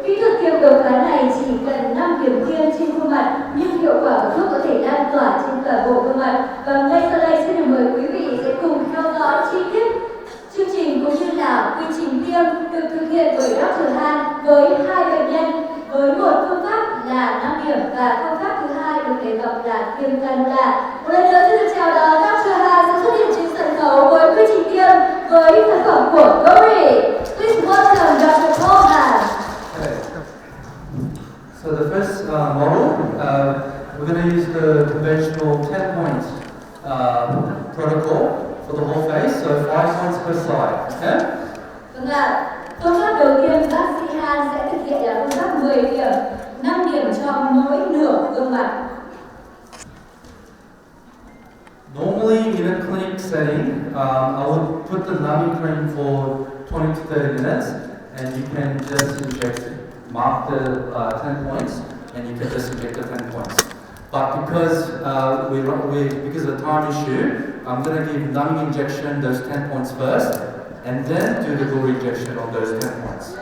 Kỹ thuật tiêm đột phá này chỉ cần 5 điểm tiêm trên khuôn mặt, nhưng hiệu quả của thuốc có thể lan tỏa trên toàn bộ khuôn mặt. Và ngay sau đây xin được mời quý vị sẽ cùng theo dõi chi tiết chương trình cũng như là quy trình tiêm được thực hiện bởi Dr. Han với 2 bệnh nhân với một phương pháp là 5 điểm và phương pháp thứ hai được đề cập là tiêm Cannula. Một lần nữa xin được chào đón Dr. Han sẽ xuất hiện trên sân khấu với quy trình tiêm với sản phẩm của Gouri. Please welcome Dr. Collagen. So the first model, we're going to use the conventional 10-point protocol for the whole face, so 5 points per side. Okay? Vâng ạ, phương pháp đầu tiên bác sĩ Han sẽ thực hiện là phương pháp 10 điểm, 5 điểm cho mỗi nửa gương mặt. Normally in a clinic setting, I would put the numbing cream for 20 to 30 minutes, and you can just inject it. Mark the 10 points, and you can just inject the 10 points. But because because of the time issue, I'm going to give numbing injection those 10 points first, and then do the Gouri injection on those 10 points.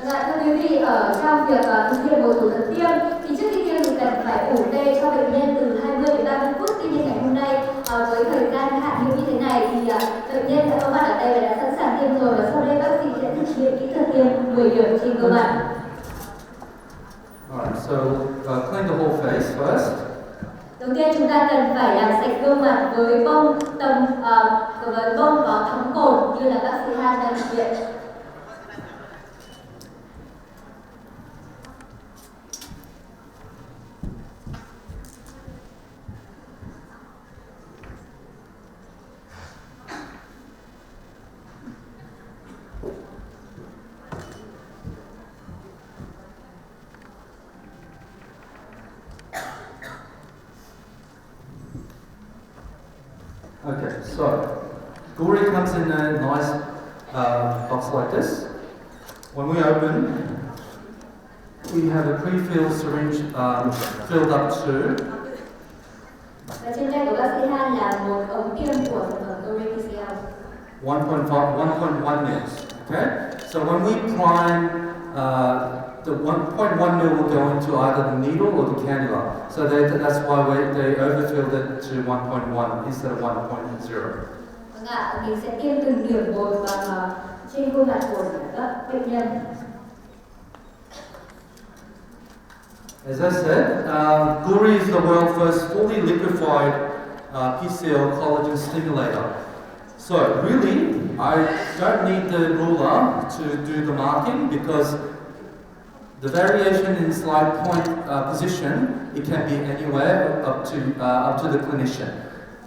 Dạ, thưa quý vị, ở trong việc thực hiện một thủ thuật tiêm thì trước khi tiêm thì cần phải ủ tê cho bệnh nhân từ 20 đến 30 phút. Tuy nhiên ngày hôm nay với thời gian hạn hữu như thế này thì bệnh nhân đã có mặt ở đây và đã sẵn sàng tiêm rồi, và sau đây bác sĩ sẽ thực hiện kỹ thuật tiêm 10 điểm trên gương mặt. Alright, so clean the whole face first. Đầu tiên chúng ta cần phải làm sạch gương mặt với bông có thấm cồn như là bác sĩ Han đang thực hiện. Okay, so Gouri comes in a nice box like this. When we open, we have a pre-filled syringe filled up to. Và trên tay của bác sĩ Han là một ống tiêm của sản phẩm Gouri PCL. 1.1 mils. Okay, so when we prime, the 1.1 mil will go into either the needle or the cannula. So that's why they overfilled it to 1.1 instead of 1.0. Vâng ạ, mình sẽ tiêm từng điểm một vào trên khuôn mặt của các bệnh nhân. As I said, Gouri is the world's first fully liquefied PCL collagen stimulator. So really, I don't need the ruler to do the marking because the variation in slide point position, it can be anywhere up to the clinician.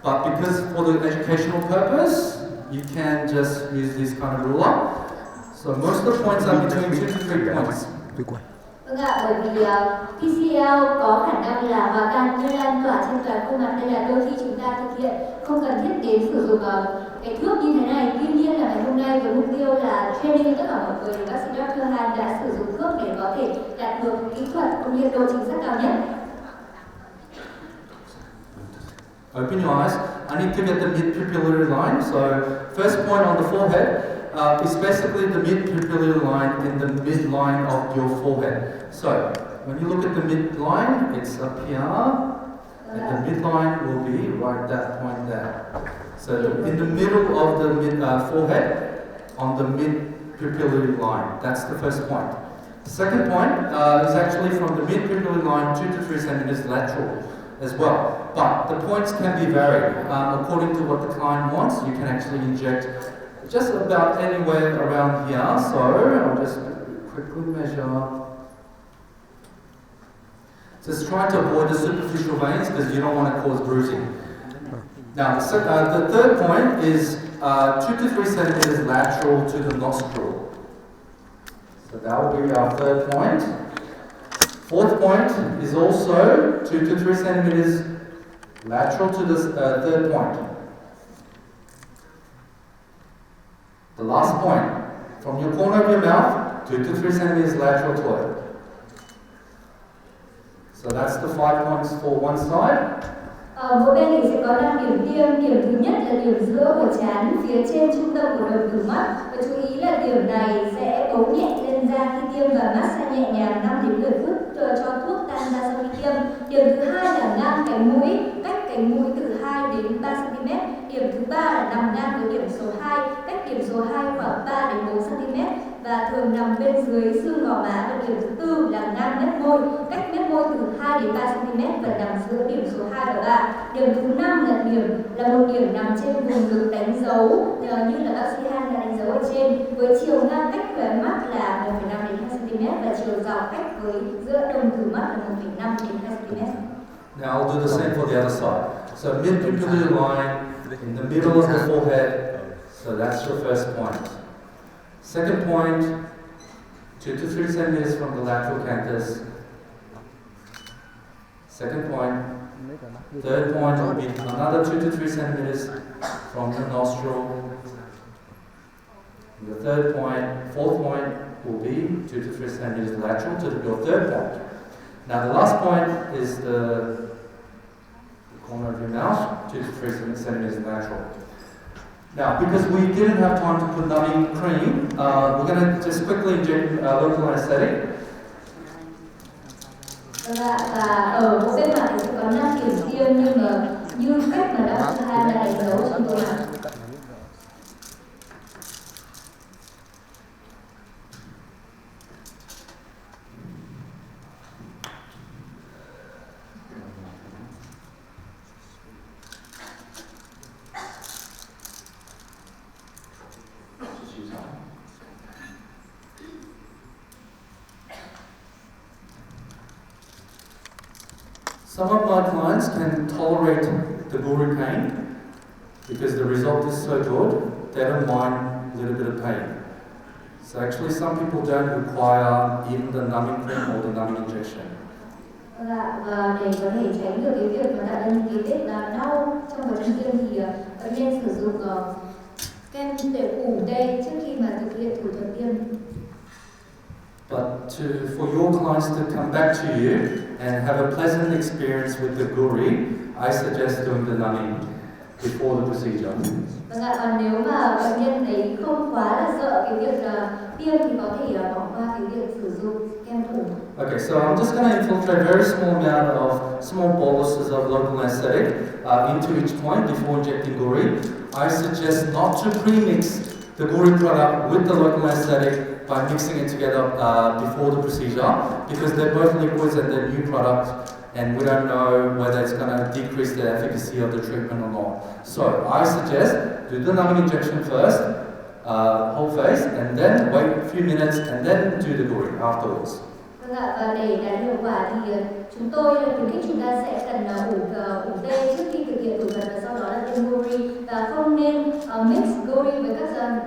But because for the educational purpose, you can just use this kind of ruler. So most of the points are between 2 to 3 points. Vâng ạ, bởi vì PCL có khả năng là hòa tan như lan tỏa trên toàn khuôn mặt nên là đôi khi chúng ta thực hiện không cần thiết đến sử dụng cái thước như thế này. Tuy nhiên là ngày hôm nay với mục tiêu là training tất cả mọi người thì bác sĩ Dr. Han đã sử dụng thước để có thể đạt được kỹ thuật cũng như độ chính xác cao nhất. Open your eyes. I need to get the mid-pupillary line. So first point on the forehead is basically the mid-pupillary line in the midline of your forehead. So when you look at the midline, it's up here, and the midline will be right that point there. So in the middle of the forehead, on the mid-pupillary line. That's the first point. The second point is actually from the mid-pupillary line 2 to 3 centimeters lateral as well. But the points can be varied. According to what the client wants, you can actually inject just about anywhere around here. So I'll just quickly measure. Just try to avoid the superficial veins because you don't want to cause bruising. Now, the third point is 2 to 3 centimeters lateral to the nostril. So that will be our third point. Fourth point is also 2 to 3 centimeters lateral to the third point. The last point, from your corner of your mouth, 2 to 3 centimeters lateral to it. So that's the 5 points for one side. Mỗi bên thì sẽ có 5 điểm tiêm. Điểm thứ nhất là điểm giữa của trán phía trên trung tâm của đồng tử mắt. Và chú ý là điểm này sẽ bấu nhẹ lên da da khi tiêm và massage nhẹ nhàng 5 đến 10 phút cho thuốc tan ra sau khi tiêm. Điểm thứ hai là ngang cánh mũi, cách cánh mũi từ 2 đến 3 cm. Điểm thứ ba là nằm ngang với điểm số 2, cách điểm số 2 khoảng 3 đến 4 cm và thường nằm bên dưới xương gò má. Và điểm thứ tư là ngang mép môi, cách mép môi từ 2 đến 3 cm và nằm giữa điểm số 2 và 3. Điểm thứ năm là một điểm nằm trên vùng ngực đánh dấu như là bác sĩ Han đã đánh dấu ở trên, với chiều ngang cách khóe mắt là 1,5 đến 2 cm và chiều dọc cách với giữa đồng tử mắt là 1,5 đến 2 cm. Now I'll do the same for the other side. So mid-pupillary line in the middle of the forehead. So that's your first point. Second point, 2 to 3 centimeters from the lateral canthus. Second point. Third point will be another 2 to 3 centimeters from the nostril. The third point, fourth point will be 2 to 3 centimeters lateral to your third point. Now the last point is the corner of your mouth, 2 to 3 centimeters lateral. Now, because we didn't have time to put numbing cream, we're going to just quickly inject local anesthetic. Và ở bộ bên mặt thì sẽ có 5 điểm tiêm nhưng mà như cách mà bác sĩ Han đã đánh dấu trên bộ mặt. Some of my clients can tolerate the Gouri pain because the result is so good, they don't mind a little bit of pain. So actually some people don't require even the numbing cream or the numbing injection. Và để có thể tránh được cái việc mà tạo ra những cái vết đau trong quá trình tiêm thì bệnh nhân sử dụng kem để ủ tê trước khi mà thực hiện thủ thuật tiêm. But for your clients to come back to you and have a pleasant experience with the Gouri, I suggest doing the numbing before the procedure. Vâng ạ, còn nếu mà bệnh nhân ấy không quá là sợ cái việc tiêm thì có thể bỏ qua cái việc sử dụng kem ủ. Okay, so I'm just going to infiltrate a very small amount of small boluses of local anesthetic into each point before injecting Gouri. I suggest not to pre-mix the Gouri product with the local anesthetic by mixing it together before the procedure because they're both liquids and they're new products and we don't know whether it's going to decrease the efficacy of the treatment or not. So I suggest do the numbing injection first, whole face, and then wait a few minutes and then do the Gouri afterwards. Vâng ạ, và để đạt hiệu quả thì chúng tôi khuyến khích chúng ta sẽ cần ủ tê trước khi thực hiện thủ thuật và sau đó là tiêm Gouri và không nên mix Gouri với các dạng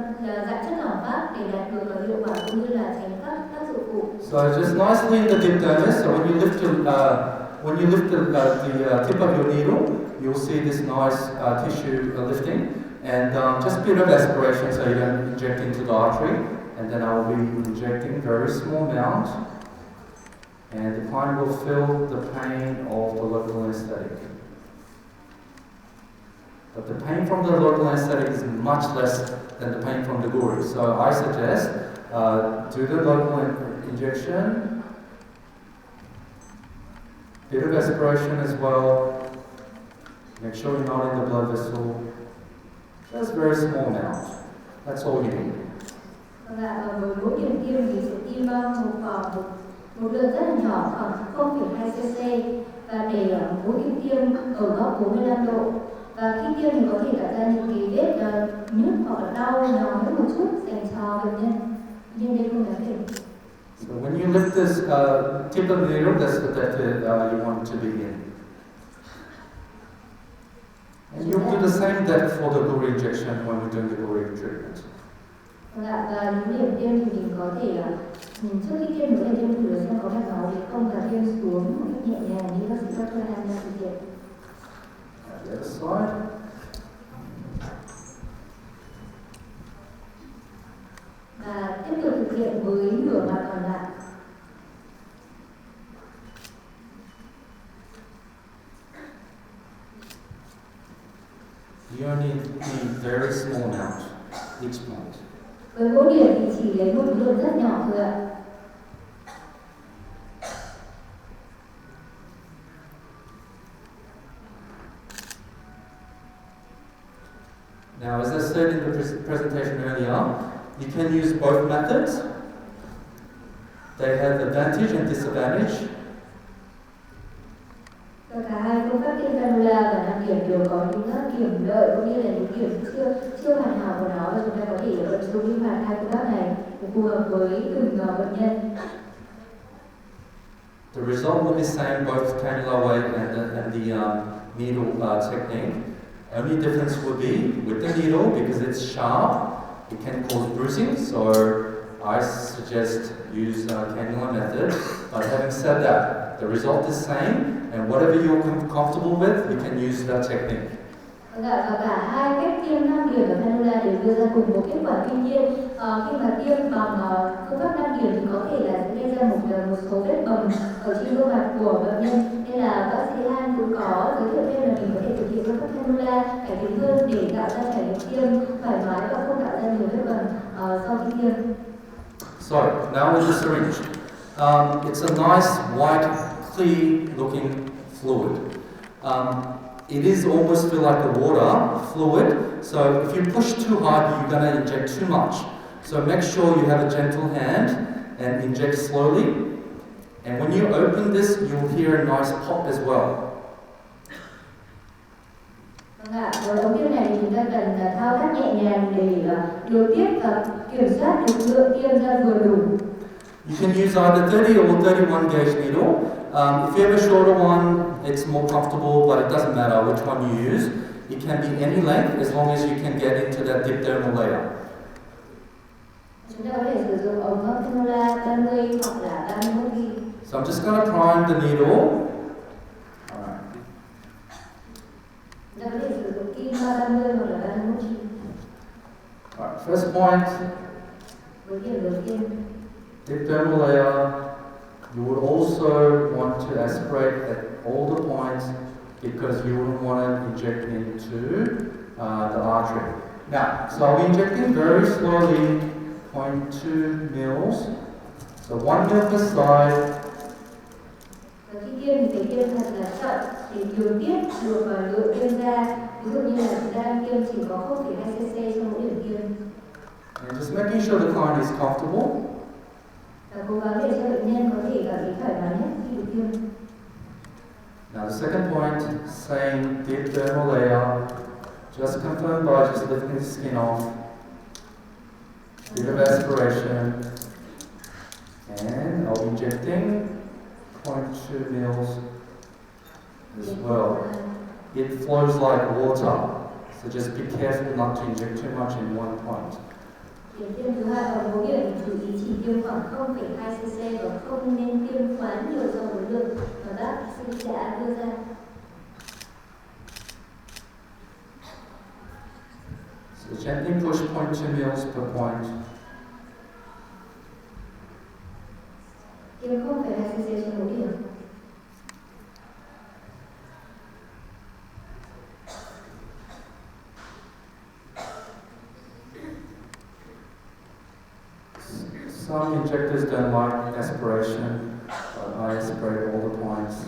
chất lỏng khác để đạt được hiệu quả cũng như là tránh các tác dụng phụ. So just nicely in the dip dermis. So when you lift the tip of your needle, you'll see this nice tissue lifting, and just a bit of aspiration so you don't inject into the artery. And then I will be injecting very small amount. And the client will feel the pain of the local anesthetic. But the pain from the local anesthetic is much less than the pain from the Gouri. So I suggest do the local injection, bit of aspiration as well. Make sure you're not in the blood vessel. Just very small amount. That's all you need. Vâng ạ, và với mỗi điểm tiêm thì sẽ tiêm một lượng rất là nhỏ khoảng 0,2 cc và để mỗi điểm tiêm ở góc 45 độ. Và khi tiêm thì có thể tạo ra những cái vết nhức hoặc là đau nhói một chút dành cho bệnh nhân. Nhưng đây không đáng kể. So when you lift this tip of the needle, that's the depth you want to be in. And you'll do the same depth for the Gouri injection when we're doing the Gouri treatment. Và những điểm tiêm thì mình có thể trước khi tiêm có thể tiêm thử xem có mạch máu hay không và tiêm xuống một cách nhẹ nhàng như bác sĩ Dr. Han đang thực hiện. The other side. Và tiếp tục thực hiện với nửa mặt còn lại. You only need very small amount each point. Với mỗi điểm thì chỉ lấy một lượng rất nhỏ thôi ạ. Now, as I said in the presentation earlier, you can use both methods. They have advantage and disadvantage. Và cả hai phương pháp tiêm cannula và nâng điểm đều có những điểm lợi cũng như là những điểm chưa hoàn hảo của nó, và chúng ta có thể vận dụng linh hoạt hai phương pháp này để phù hợp với từng bệnh nhân. The result will be same both cannula way and the needle technique. Only difference will be with the needle, because it's sharp, it can cause bruising, so I suggest use cannula method. But having said that, the result is same, and whatever you're comfortable with, you can use that technique. Và cả hai cách tiêm 5 điểm và cannula đều đưa ra cùng một kết quả. Tuy nhiên, khi mà tiêm bằng phương pháp 5 điểm thì có thể là sẽ gây ra một số vết bầm ở trên gương mặt của bệnh nhân. Nên là bác sĩ Han cũng có giới thiệu thêm là mình có thể thực hiện phương pháp cannula cải tiến hơn để tạo ra trải nghiệm tiêm thoải mái và không tạo ra nhiều vết bầm sau khi tiêm. So now with the syringe, it's a nice white, clear-looking fluid. It is almost feel like a water fluid, so if you push too hard, you're going to inject too much. So make sure you have a gentle hand and inject slowly. And when you open this, you'll hear a nice pop as well. Với ống tiêm này thì chúng ta cần thao tác nhẹ nhàng để điều tiết và kiểm soát được lượng tiêm ra vừa đủ. You can use either 30 or 31 gauge needle. If you have a shorter one, it's more comfortable, but it doesn't matter which one you use. It can be any length as long as you can get into that deep dermal layer. Chúng ta có thể sử dụng ống Cannula 30 hoặc là 31 gauge. So I'm just going to prime the needle. Chúng ta có thể sử dụng kim 30 hoặc là 31 gauge. Alright, first point. Với điểm đầu tiên. Deep dermal layer. You would also want to aspirate at all the points because you wouldn't want to inject into the artery. Now, so I'll be injecting very slowly, 0.2 mils. So 1 mil per side. Và khi tiêm thì phải tiêm thật là chậm để điều tiết được lượng tiêm ra. Ví dụ như là chúng ta đang tiêm chỉ có 0,2 cc cho mỗi điểm tiêm. And just making sure the client is comfortable. Và cố gắng để cho bệnh nhân có thể cảm thấy thoải mái nhất khi được tiêm. Now the second point, same deep dermal layer, just confirmed by just lifting the skin off, bit of aspiration, and I'll be injecting 0.2 mils as well. It flows like water, so just be careful not to inject too much in one point. Điểm tiêm thứ hai ở bố điểm chú ý chỉ tiêm khoảng 0,2 cc và không nên tiêm quá nhiều so với lượng mà bác sĩ đã đưa ra. So gently push 0.2 mils per point. Tiêm 0,2 cc cho mỗi điểm. Some injectors don't like aspiration, but I aspirate all the points.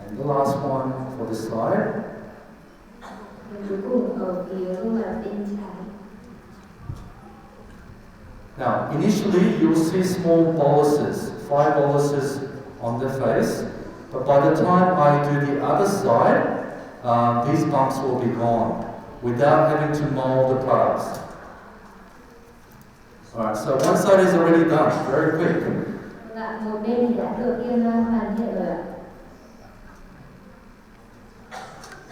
And the last one for this side. Now, initially you'll see small boluses, 5 boluses on the face, but by the time I do the other side, these bumps will be gone, without having to mold the products. Alright, so one side is already done, very quick. Một bên thì đã được tiêm hoàn thiện rồi ạ.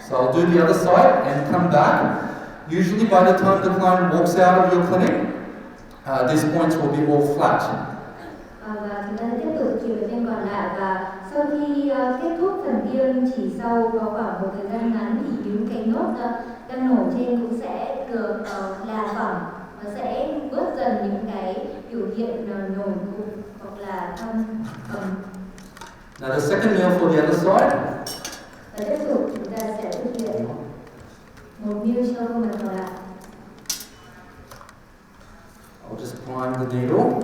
So I'll do the other side and come back. Usually by the time the client walks out of your clinic, these points will be all flat. Và chúng ta sẽ tiếp tục chuyển bên còn lại, và sau khi kết thúc phần tiêm chỉ sau có khoảng một thời gian ngắn thì những cái nốt đang nổi trên cũng sẽ được là phẳng và sẽ bớt dần những cái biểu hiện nổi cục hoặc là thâm bầm. Now the second meal for the other side. Và tiếp tục chúng ta sẽ thực hiện một meal cho khuôn mặt còn lại. I'll just prime the needle.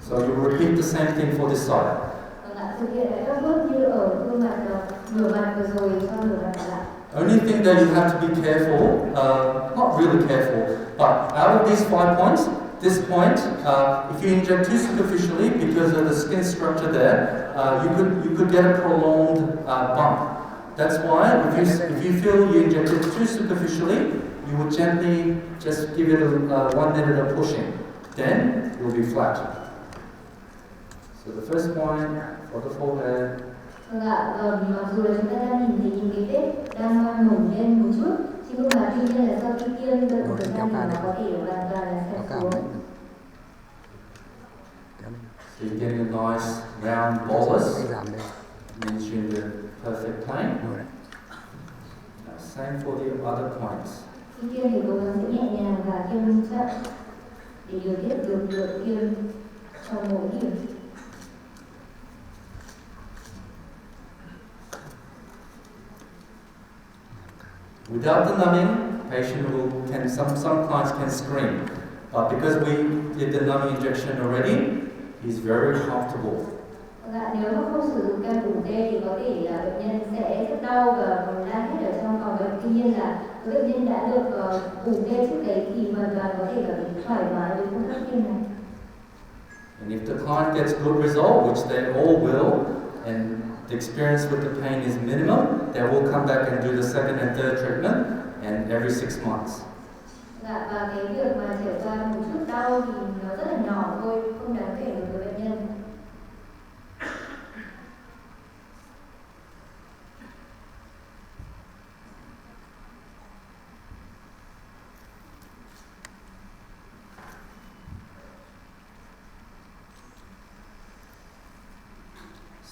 So you repeat the same thing for this side. Thực hiện lại các bước như ở khuôn mặt rửa mặt vừa rồi cho rửa mặt trở lại. Only thing that you have to be careful, not really careful, but out of these 5 points, this point, if you inject too superficially because of the skin structure there, you could get a prolonged bump. That's why if you feel you injected too superficially, you would gently just give it a 1 minute of pushing. Then it will be flat. So the first point for the forehead. Vâng ạ, mặc dù là chúng ta đang nhìn thấy những cái vết đang nổi lên một chút, nhưng mà tuy nhiên là sau khi tiêm đợi một thời gian thì nó có thể hoàn toàn là sẽ xuống. So you're getting a nice round bolus. Means you're in the perfect plane. Now, same for the other points. Khi tiêm thì cố gắng sẽ nhẹ nhàng và tiêm chậm để điều tiết được lượng tiêm trong mỗi điểm. Without the numbing, patient some clients can scream, but because we did the numbing injection already, he's very comfortable. Nếu mà không sử dụng kem ủ tê thì có thể là bệnh nhân sẽ rất đau và còn la hét ở trong phòng bệnh. Tuy nhiên là bệnh nhân đã được ủ tê trước đấy thì hoàn toàn có thể là bị thoải mái với phương pháp tiêm này. And if the client gets good result, which they all will, and the experience with the pain is minimum, they will come back and do the second and third treatment, and every 6 months. Và cái việc mà trải qua một chút đau thì nó rất là nhỏ thôi, không đáng kể đối với bệnh nhân.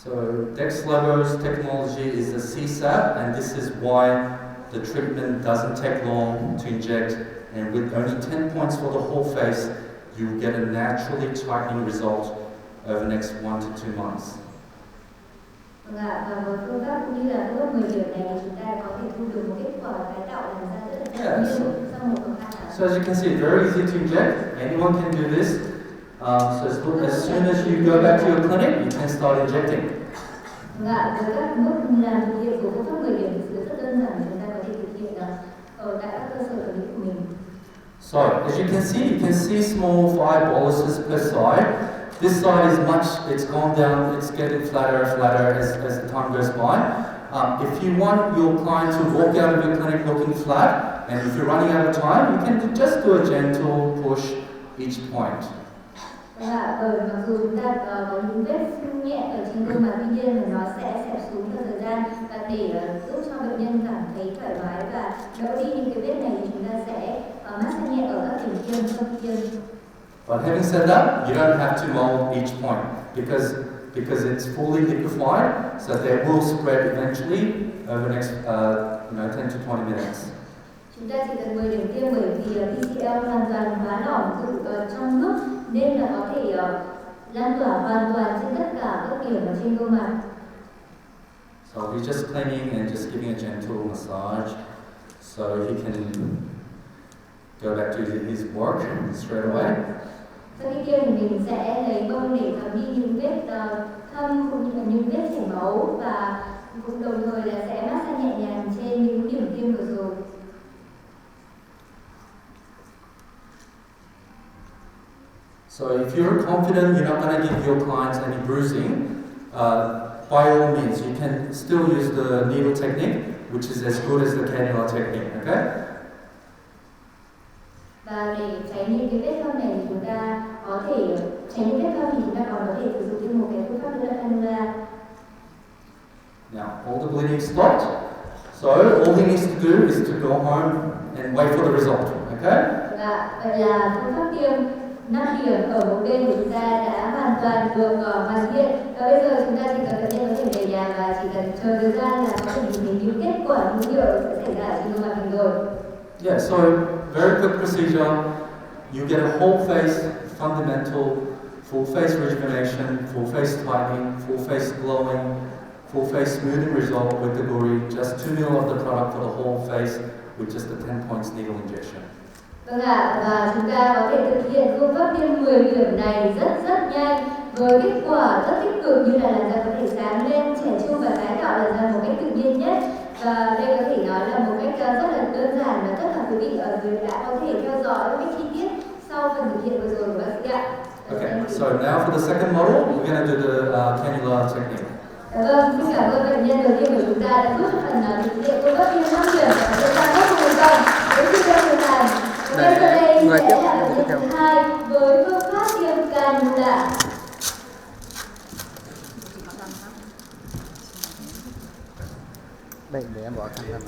So Dexlabo's technology is a CSAP, and this is why the treatment doesn't take long to inject, and with only 10 points for the whole face, you will get a naturally tightening result over the next 1 to 2 months. Và với phương pháp cũng như là phương pháp 10 điểm này thì chúng ta có thể thu được một kết quả tái tạo làn da rất là tự nhiên sau một khoảng thời gian. So as you can see, very easy to inject. Anyone can do this. So as soon as you go back to your clinic, you can start injecting. Và với các bước làm thực hiện của phương pháp 10 điểm thì rất đơn giản để chúng ta có thể thực hiện ở tại các cơ sở thẩm mỹ của mình. So as you can see small 5 boluses per side. This side is it's gone down, it's getting flatter and flatter as the time goes by. If you want your client to walk out of your clinic looking flat, and if you're running out of time, you can just do a gentle push each point. Và mặc dù chúng ta có những vết nhẹ ở trên gương mặt, tuy nhiên là nó sẽ xẹp xuống theo thời gian, và để giúp cho bệnh nhân cảm thấy thoải mái và đỡ đi những cái vết này thì chúng ta sẽ massage nhẹ ở các điểm tiêm sau khi tiêm. But having said that, you don't have to mold each point because it's fully liquefied, so they will spread eventually over the next 10 to 20 minutes. Chúng ta chỉ cần 10 điểm tiêm bởi vì PCL hoàn toàn hóa lỏng dự trong nước nên là có thể lan tỏa hoàn toàn trên tất cả các điểm ở trên gương mặt. So we're just cleaning and just giving a gentle massage so he can go back to his work straight away. Sau khi tiêm thì mình sẽ lấy bông để thấm đi những vết thâm cũng như là những vết chảy máu, và cũng đồng thời là sẽ massage nhẹ nhàng trên những điểm tiêm vừa rồi. So if you're confident you're not going to give your clients any bruising, by all means you can still use the needle technique, which is as good as the cannula technique, okay? Và để tránh những cái vết thâm này thì chúng ta có thể tránh những vết thâm thì chúng ta còn có thể sử dụng thêm một cái phương pháp nữa là Cannula. Now all the bleeding stopped, so all he needs to do is to go home and wait for the result, okay? Và vậy là phương pháp tiêm 5 điểm ở một bên của chúng ta đã hoàn toàn được hoàn thiện, và bây giờ chúng ta chỉ cần bệnh nhân có thể về nhà và chỉ cần chờ thời gian là có thể nhìn thấy những kết quả những điều sẽ xảy ra trên gương mặt mình rồi. Yeah, so very quick procedure. You get a whole face fundamental, full face rejuvenation, full face tightening, full face glowing, full face smoothing result with the Gouri. Just 2 ml of the product for the whole face with just a 10 points needle injection. Vâng ạ, và chúng ta có thể thực hiện phương pháp tiêm 10 điểm này rất nhanh với kết quả rất tích cực như là làn da có thể sáng lên, trẻ trung và tái tạo tạo ra một cách tự nhiên nhất. Và đây có thể nói là một cách rất là đơn giản và tất cả quý vị ở dưới đã có thể theo dõi một cách chi tiết sau phần thực hiện vừa rồi của bác sĩ ạ. Okay, so now for the second model, we're going to do the cannula technique. Vâng, xin cảm ơn bệnh nhân đầu tiên của chúng ta đã giúp phần thực hiện phương pháp tiêm 5 điểm và chúng ta rất thành công với sự đơn giản. Ngay sau đây sẽ là bệnh nhân thứ hai với phương pháp tiêm Cannula. Đây, để em bỏ khăn ra.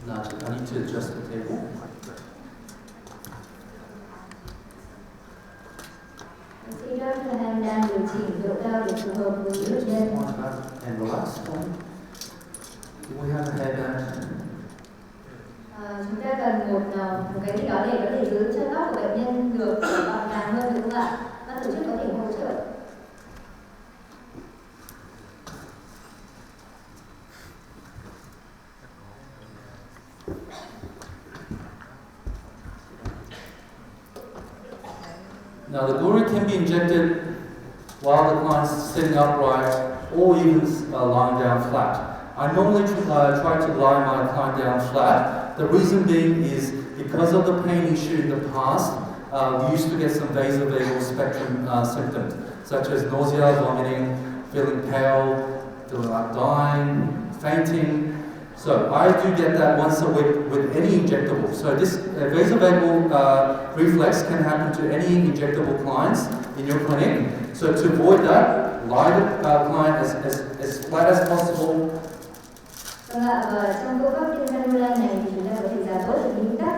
Now, I need to adjust the table. Bác sĩ đang điều chỉnh độ cao để phù hợp với bệnh nhân. And relax. Do we have a hairband? Chúng ta cần một cái gì đó để có thể giữ cho tóc của bệnh nhân được gọn gàng hơn, đúng không ạ? Ban tổ chức có thể hỗ trợ. Now the Gouri can be injected while the client's sitting upright or even lying down flat. I normally try to lie my client down flat. The reason being is because of the pain issue in the past, we used to get some vasovagal spectrum symptoms such as nausea, vomiting, feeling pale, feeling like dying, fainting. So I do get that once a week with any injectable. So this vasovagal reflex can happen to any injectable clients in your clinic. So to avoid that, lie the client as flat as possible. Vâng ạ, và trong phương pháp tiêm Cannula này thì chúng ta có thể giảm bớt được những tác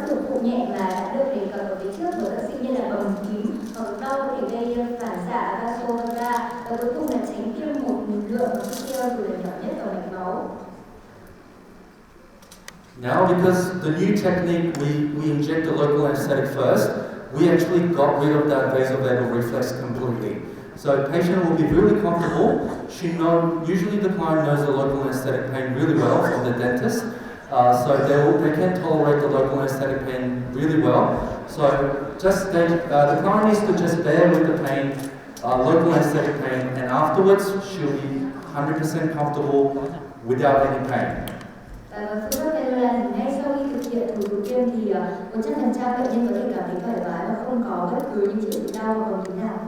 dụng phụ nhẹ mà đã được đề cập ở phía trước của các sĩ như là bầm tím hoặc đau có thể gây phản xạ vasovagal và cuối cùng là tránh tiêm một lượng PCL dù là nhỏ nhất vào mạch máu. Now, because the new technique, we inject the local anesthetic first, we actually got rid of that vasovagal reflex completely. So the patient will be really comfortable. Usually the client knows the local anesthetic pain really well from the dentist. So they can tolerate the local anesthetic pain really well. So the client needs to just bear with the pain, local anesthetic pain, and afterwards she'll be 100% comfortable without any pain. Phương pháp Cannula thì ngay sau khi thực hiện thủ tục tiêm thì 100% bệnh nhân có thể cảm thấy thoải mái và không có bất cứ những triệu chứng đau hoặc bầm tím nào.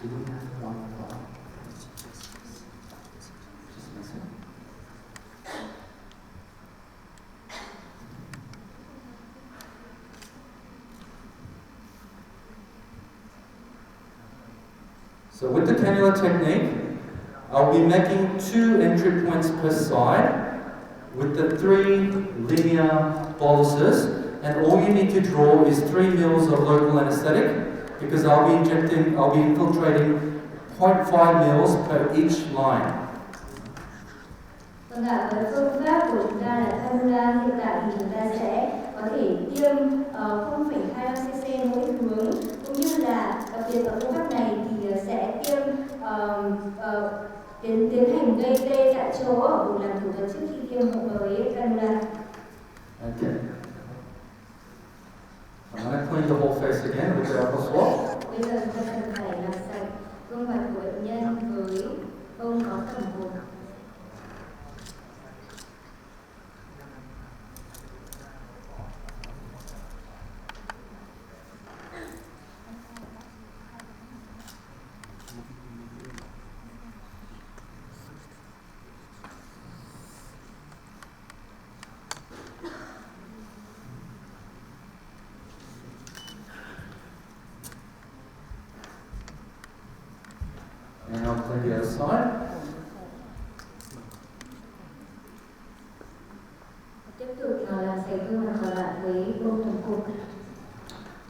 Do we have one more? Just missing. So with the cannula technique, I'll be making 2 entry points per side with the 3 linear boluses, and all you need to draw is 3 mils of local anesthetic because I'll be infiltrating 0.5 mils per each line. Vâng ạ, với phương pháp của chúng ta là Cannula hiện tại thì chúng ta sẽ có thể tiêm 0,25 cc mỗi hướng, cũng như là đặc biệt ở phương pháp này thì sẽ tiêm tiến hành gây tê tại chỗ ở vùng làm thủ thuật trước khi tiêm với Cannula. Okay. I'm going to clean the whole face again with the alcohol swab. Bây giờ chúng ta cần phải làm sạch gương mặt của bệnh nhân với không có tẩm bột. And I'll clean the other side. Tiếp tục làm sạch gương mặt còn lại với bông tổng cục.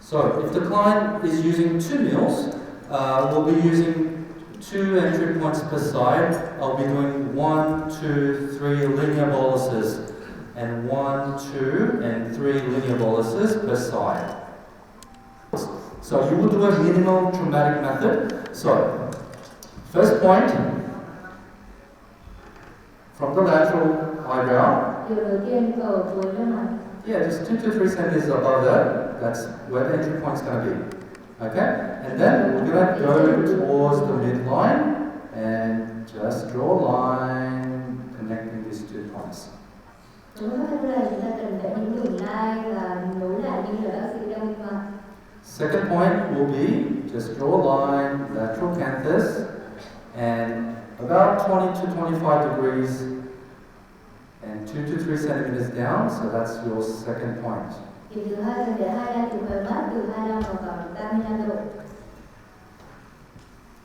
So if the client is using 2 mils, we'll be using 2 entry points per side. I'll be doing 1, 2, 3 linear boluses, and 1, 2, and 3 linear boluses per side. So you will do a minimal traumatic method. So, first point, from the lateral eyebrow. Điều đầu tiên ở cuối lông mày. Yeah, just 2 to 3 centimeters above that. That's where the entry point is going to be. Okay? And then we're going to go towards the midline and just draw a line connecting these 2 points. Đúng rồi, chúng ta cần vẽ những đường line và nối lại như là bác sĩ đang minh họa. Second point will be just draw a line, lateral canthus, and about 20 to 25 degrees and 2 to 3 centimeters down, so that's your second point. Điểm thứ hai là vẽ hai line từ khóe mắt từ 25 vào khoảng 35 độ.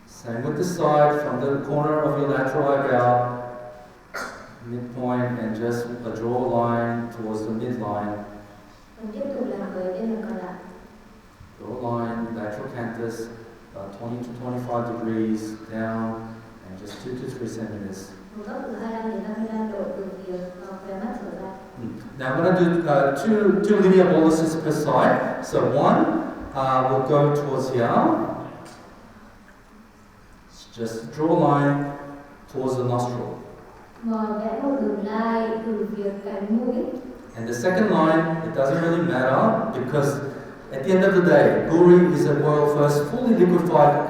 Same with the side, from the corner of your lateral eyebrow, midpoint, and just draw a line towards the midline. Mình tiếp tục làm với bên phần còn lại. Draw a line, lateral canthus, about 20 to 25 degrees down, and just 2 to 3 centimeters. Một góc từ 25 đến 35 độ từ phía khóe mắt trở ra. Now I'm going to do two linear boluses per side. So one will go towards here. Just draw a line towards the nostril. Vẽ một đường line từ phía cánh mũi. And the second line, it doesn't really matter because at the end of the day, Gouri is a world first fully liquefied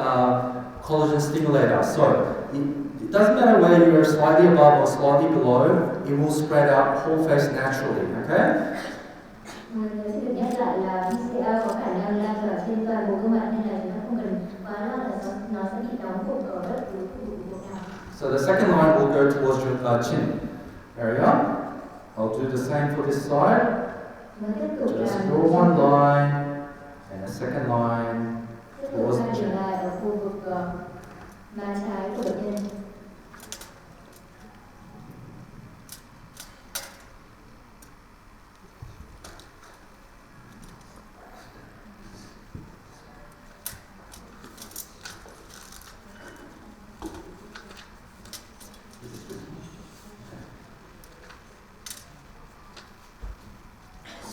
collagen stimulator. So it doesn't matter whether you're slightly above or slightly below, it will spread out whole face naturally, okay? Mình xin được nhắc lại là PCL có khả năng lan tỏa trên toàn bộ gương mặt nên là chúng ta không cần quá lo là nó sẽ bị đóng cục ở bất cứ khu vực nào. So the second line will go towards your chin area. I'll do the same for this side. Just draw one line and a second line towards the chin. Ở khu vực má trái của bệnh nhân.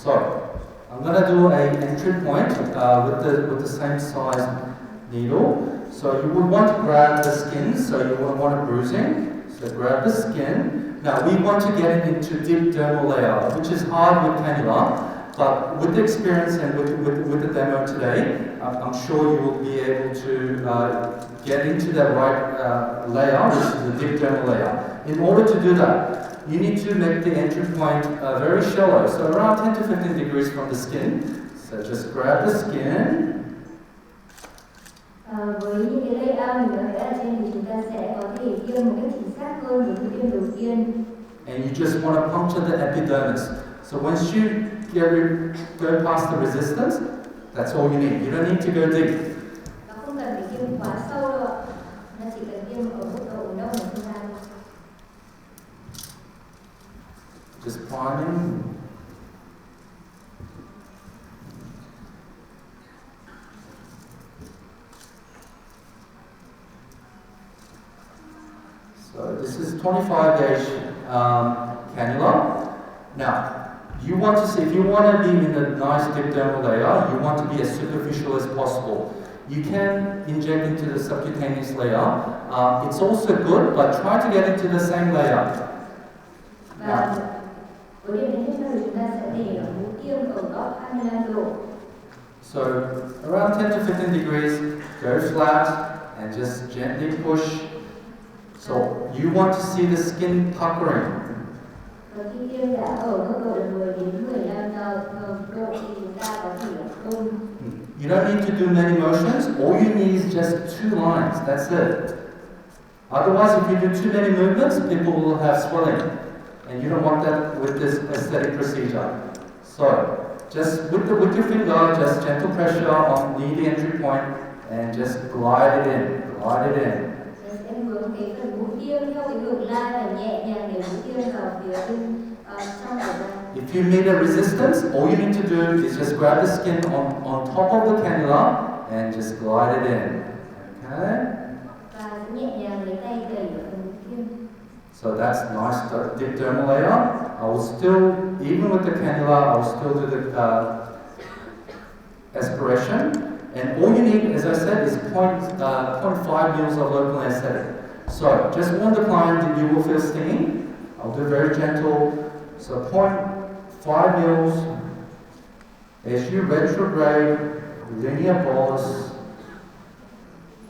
So I'm going to do an entry point with the same size needle. So you would want to grab the skin, so you wouldn't want a bruising. So grab the skin. Now we want to get it into deep dermal layer, which is hard with cannula, but with the experience and with the demo today, I'm sure you will be able to get into that right layer, which is the deep dermal layer. In order to do that, you need to make the entry point very shallow, so around 10 to 15 degrees from the skin. So just grab the skin. Với những cái layout mình đã vẽ ở trên thì chúng ta sẽ có thể tiêm một cách chính xác hơn với mũi tiêm đầu tiên. And you just want to puncture the epidermis. So once you go past the resistance, that's all you need. You don't need to go deep. Nó không cần phải tiêm quá sâu đâu ạ. Nó chỉ cần tiêm ở mức độ nông ở trung gian. Just priming. So this is 25 gauge cannula. Now, you want to see, if you want to be in the nice deep dermal layer, you want to be as superficial as possible. You can inject into the subcutaneous layer. It's also good, but try to get into the same layer. Now, với điểm đến tiếp theo thì chúng ta sẽ để mũi tiêm ở góc 25 độ. So around 10 to 15 degrees, go flat and just gently push. So you want to see the skin puckering. Và khi tiêm đã ở mức độ 10 đến 15 độ thì chúng ta có thể bơm. You don't need to do many motions. All you need is just 2 lines. That's it. Otherwise, if you do too many movements, people will have swelling. And you don't want that with this aesthetic procedure. So, just with your finger, just gentle pressure on the entry point and just glide it in, glide it in. Sẽ hướng cái phần mũi tiêm theo cái đường line và nhẹ nhàng để mũi tiêm vào phía trong của ta. If you need a resistance, all you need to do is just grab the skin on top of the cannula and just glide it in. Okay? Và cứ nhẹ nhàng lấy tay đẩy ở phần tiêm. So that's nice deep dermal layer. I will still, even with the cannula, I will still do the aspiration. And all you need, as I said, is 0.5 mils of local anesthetic. So just warn the client that you will feel stinging. I'll do very gentle. So 0.5 mils. As you retrograde, linear bolus.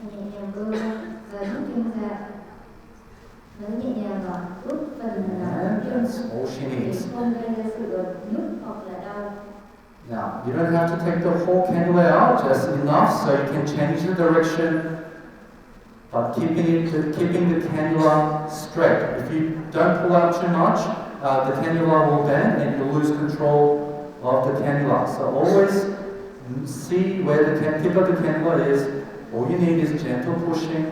Nhẹ nhàng bơm và rút tiêm ra. Nó nhẹ nhàng và rút phần tiêm để không gây ra sự nhức hoặc là đau. Now, you don't have to take the whole cannula out, just enough so you can change the direction, but keeping the cannula straight. If you don't pull out too much, the cannula will bend and you'll lose control of the cannula. So always see where the tip of the cannula is. All you need is gentle pushing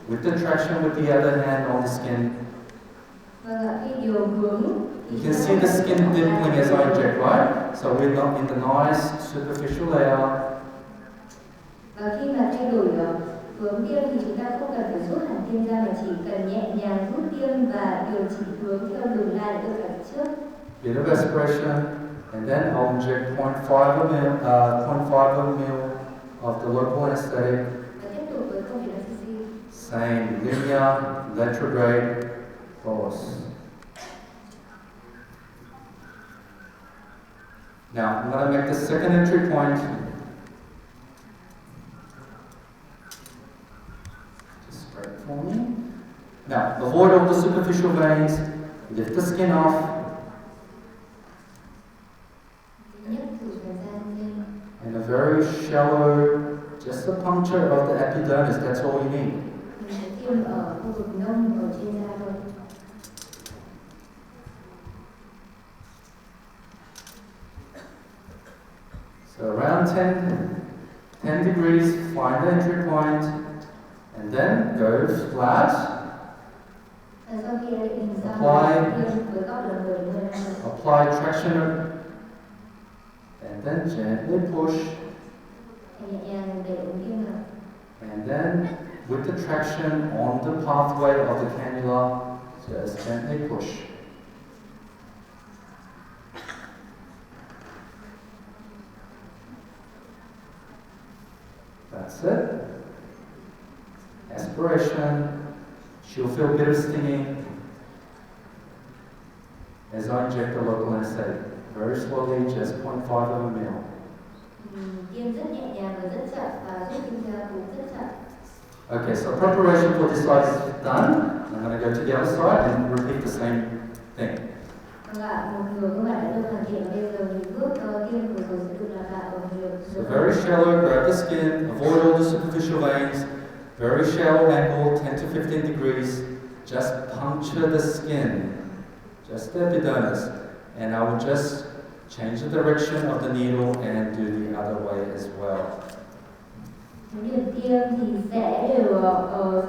with the traction with the other hand on the skin. You can see the skin dimpling as I inject, right? So we're not in the nice superficial layer. Và khi mà thay đổi hướng tiêm thì chúng ta không cần phải rút hẳn tiêm ra mà chỉ cần nhẹ nhàng rút tiêm và điều chỉnh hướng theo đường lai ở cả trước. Bit of aspiration, and then I'll inject 0.5 ml of the local anesthetic. Và tiếp tục với công việc anesthesia. Same linear retrograde bolus. Now I'm going to make the second entry point. Just straight for me. Now avoid all the superficial veins. Lift the skin off. And a very shallow, just a puncture of the epidermis. That's all you need. So around 10 degrees, find the entry point, and then go flat. Apply traction, and then gently push. And then with the traction on the pathway of the cannula, just gently push. That's it. Aspiration. She'll feel a bit of stinging as I inject the local anesthetic. Very slowly, just 0.5 of a ml. Okay, so preparation for this side is done. I'm going to go to the other side and repeat the same thing. So very shallow, grab the skin, avoid all the superficial veins. Very shallow angle, 10 to 15 degrees. Just puncture the skin, just the epidermis. And I will just change the direction of the needle and do the other way as well. Điểm tiêm thì sẽ đều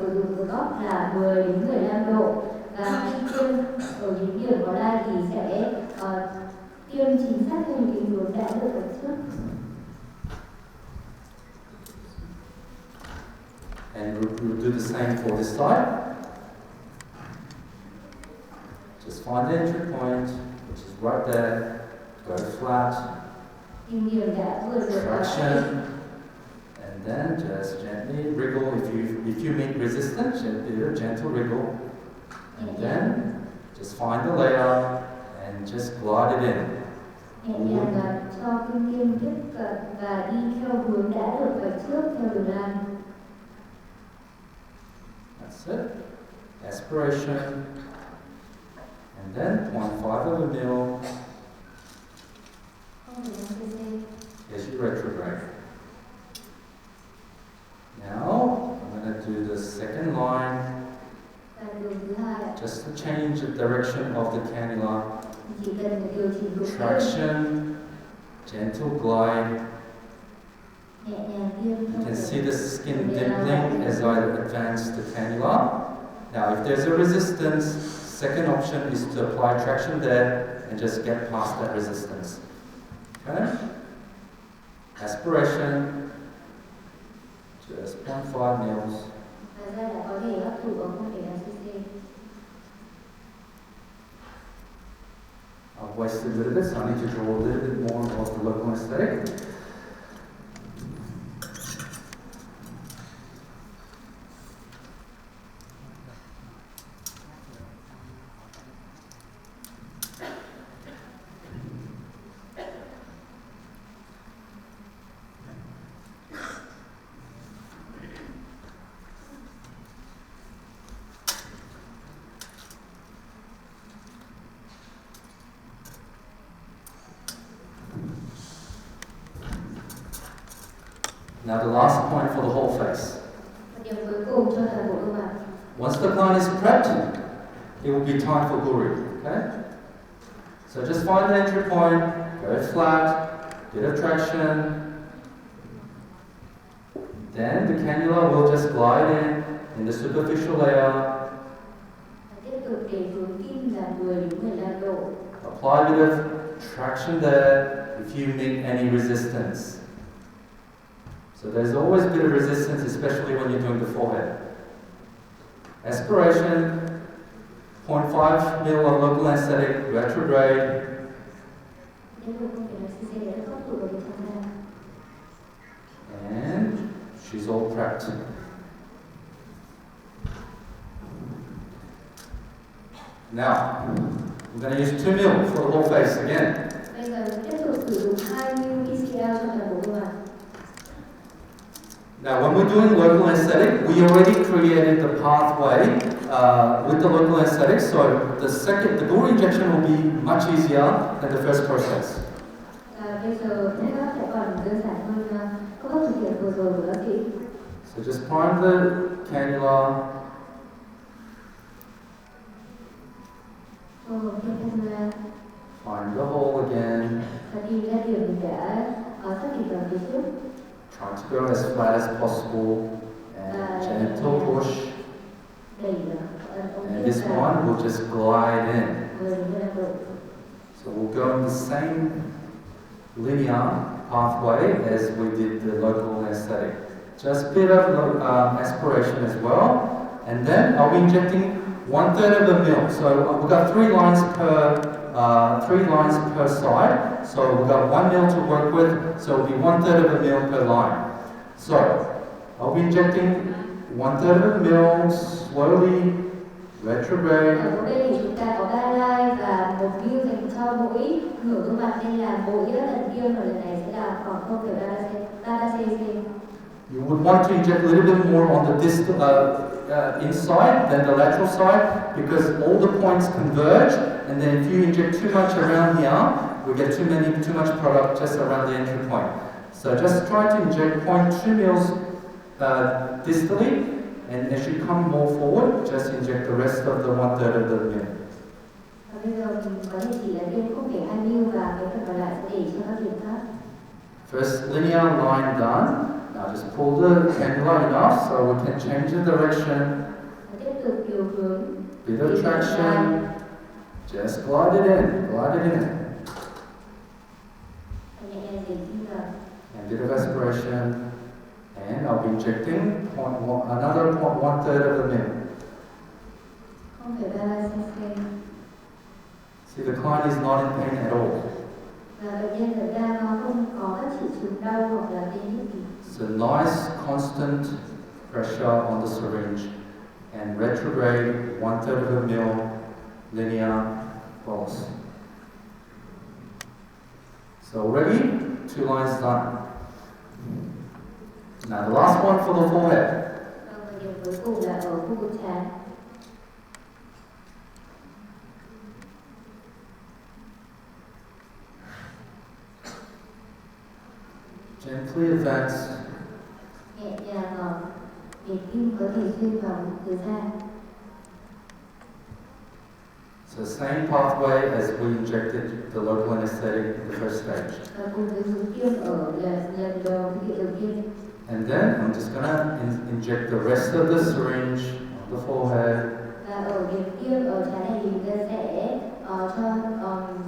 sử dụng một góc là 10 đến 15 độ. Và khi tiêm ở những điểm có đai thì sẽ tiêm chính xác theo những hướng đã được ở trước. And we'll do the same for this side. Just find the entry point, which is right there. Go flat. Traction. And then just gently wriggle. If you meet resistance, do a gentle wriggle. And then just find the layer and just glide it in. Nhẹ nhàng và cho kim tiêm tiếp cận và đi theo hướng đã được ở trước theo đường lan. That's it. Aspiration. And then 0.5 of a ml as you retrograde. Now I'm going to do the second line. Just to change the direction of the cannula. Traction, gentle glide. You can see the skin dimpling as I advance the cannula. Now if there's a resistance, second option is to apply traction there and just get past that resistance. Okay? Aspiration, just 0.5 mils. Ngoài ra đã có thể hấp thụ ở 0,5 cc. I've wasted a little bit, so I need to draw a little bit more of the local anesthetic. Now the last point for the whole face. Và điểm cuối cùng cho toàn bộ gương mặt. Once the client is prepped, it will be time for Gouri. Okay? So just find the entry point, go flat, bit of traction. Then the cannula will just glide in the superficial layer. Và tiếp tục để hướng kim là 10 đến 15 độ. Apply a bit of traction there if you meet any resistance. So there's always a bit of resistance, especially when you're doing the forehead. Aspiration, 0.5 ml of local anesthetic, retrograde. And she's all prepped. Now, we're going to use 2 ml for the whole face again. Bây giờ tiếp tục sử dụng 2 ml PCL cho toàn bộ gương mặt. Now, when we're doing local anesthetic, we already created the pathway with the local anesthetic, so the Gouri injection will be much easier than the first process. Bây giờ phương pháp sẽ còn đơn giản hơn công tác thực hiện vừa rồi của bác sĩ. So just prime the cannula. Find the hole again. Và đi ra điểm mình đã xác định vào phía trước. Try to go as flat as possible and gentle push. And this one will just glide in. So we'll go in the same linear pathway as we did the local anesthetic. Just a bit of aspiration as well. And then I'll be injecting 1/3 of a ml. So we've got 3 lines per side. So we've got 1 ml to work with. So it'll be 1/3 of a ml per line. So I'll be injecting 1/3 of a ml slowly, retrograde. Ở đây thì chúng ta có 3 line và 1 ml dành cho mỗi nửa gương mặt, nên là mỗi lần tiêm ở lần này sẽ là khoảng 0,3 cc. You would want to inject a little bit more on the distal inside than the lateral side, because all the points converge, and then if you inject too much around here, we get too much product just around the entry point. So just try to inject 0.2 mils distally, and as you come more forward, just inject the rest of the 1/3 of the mil. Và bây giờ mình có thể chỉ là tiêm 0,2 ml và cái phần còn lại sẽ để cho các điểm khác. First linear line done. Now just pull the cannula enough so we can change the direction. Tiếp tục điều hướng. Bit of traction. Just glide it in, glide it in. And bit of aspiration. And I'll be injecting another 1/3 of the mil. 0,3 cc. See, the client is not in pain at all. Và bệnh nhân thật ra nó không có các triệu chứng đau hoặc là tê nhức gì. So nice constant pressure on the syringe and retrograde 1/3 of a mil linear pulse. So already 2 lines done. Now the last one for the forehead. Và điểm cuối cùng là ở khu vực trán. Gently advance. Nhẹ nhàng để tim có thể xuyên vào từ da. So same pathway as we injected the local anesthetic in the first stage. Và cùng với hướng tiêm ở lần đầu thực hiện đầu tiên. And then I'm just gonna inject the rest of the syringe on the forehead. Và ở điểm tiêm ở trán này thì chúng ta sẽ